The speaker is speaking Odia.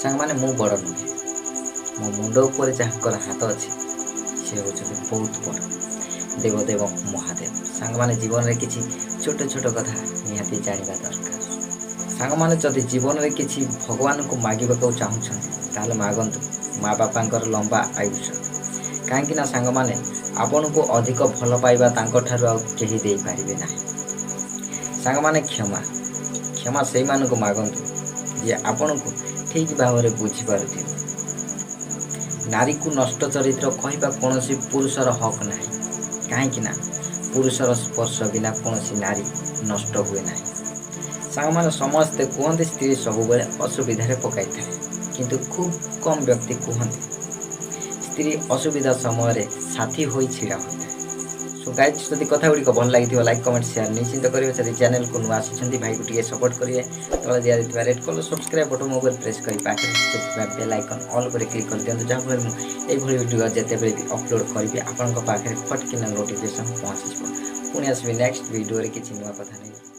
ସାଙ୍ଗମାନେ ମୁଁ ବଡ଼ ନୁହେଁ, ମୋ ମୁଣ୍ଡ ଉପରେ ଯାହାଙ୍କର ହାତ ଅଛି ସେ ହେଉଛନ୍ତି ବହୁତ ବଡ଼ ଦେବଦେବ ମହାଦେବ। ସାଙ୍ଗମାନେ ଜୀବନରେ କିଛି ଛୋଟ ଛୋଟ କଥା ନିହାତି ଜାଣିବା ଦରକାର। ସାଙ୍ଗମାନେ ଯଦି ଜୀବନରେ କିଛି ଭଗବାନଙ୍କୁ ମାଗିବାକୁ ଚାହୁଁଛନ୍ତି ତାହେଲେ ମାଗନ୍ତୁ ମା ବାପାଙ୍କର ଲମ୍ବା ଆୟୁଷ। କାହିଁକି ନା ସାଙ୍ଗମାନେ ଆପଣଙ୍କୁ ଅଧିକ ଭଲ ପାଇବା ତାଙ୍କଠାରୁ ଆଉ କେହି ଦେଇପାରିବେ ନାହିଁ। ସାଙ୍ଗମାନେ କ୍ଷମା ସେଇମାନଙ୍କୁ ମାଗନ୍ତୁ ଯିଏ ଆପଣଙ୍କୁ ଠିକ୍ ଭାବରେ ବୁଝିପାରୁଥିବ। ନାରୀକୁ ନଷ୍ଟ ଚରିତ୍ର କହିବା କୌଣସି ପୁରୁଷର ହକ୍ ନାହିଁ। କାହିଁକି ନା ପୁରୁଷର ସ୍ପର୍ଶ ବିନା କୌଣସି ନାରୀ ନଷ୍ଟ ହୁଏ ନାହିଁ। ସାଙ୍ଗମାନେ ସମସ୍ତେ କୁହନ୍ତି ସ୍ତ୍ରୀ ସବୁବେଳେ ଅସୁବିଧାରେ ପକାଇଥାଏ, କିନ୍ତୁ ଖୁବ୍ କମ୍ ବ୍ୟକ୍ତି କୁହନ୍ତି ସ୍ତ୍ରୀ ଅସୁବିଧା ସମୟରେ ସାଥୀ ହୋଇ ଛିଡ଼ା ହୋଇଥାଏ। ସୋ ଗାଇଜ୍, ଯଦି କଥା ଗୁଡ଼ିକ ଭଲ ଲାଗିଥିବ ଲାଇକ୍ କମେଣ୍ଟ ସେୟାର ନିଶ୍ଚିନ୍ତ କରିବେ। ଯଦି ଚ୍ୟାନେଲକୁ ନୂଆ ଆସିଛନ୍ତି ଭାଇକୁ ଟିକେ ସପୋର୍ଟ କରିବେ। ତଳେ ଦିଆଯାଇଥିବା ରେଡ୍ କଲର୍ ସବସ୍କ୍ରାଇବ୍ ବଟନ୍ ଉପରେ ପ୍ରେସ୍ କରି ପାଖରେ ଥିବା ବେଲ୍ ଆଇକନ୍ ଅଲ୍ ଉପରେ କ୍ଲିକ୍ କରିଦିଅନ୍ତୁ, ଯାହାଫଳରେ ମୁଁ ଏଇଭଳି ଭିଡ଼ିଓ ଯେତେବେଳେ ବି ଅପଲୋଡ଼ କରିବି ଆପଣଙ୍କ ପାଖରେ ଫଟକିନା ନୋଟିଫିକେସନ୍ ପହଞ୍ଚିଯିବ। ପୁଣି ଆସିବି ନେକ୍ସଟ ଭିଡ଼ିଓରେ କିଛି ନୂଆ କଥା ନେଇ।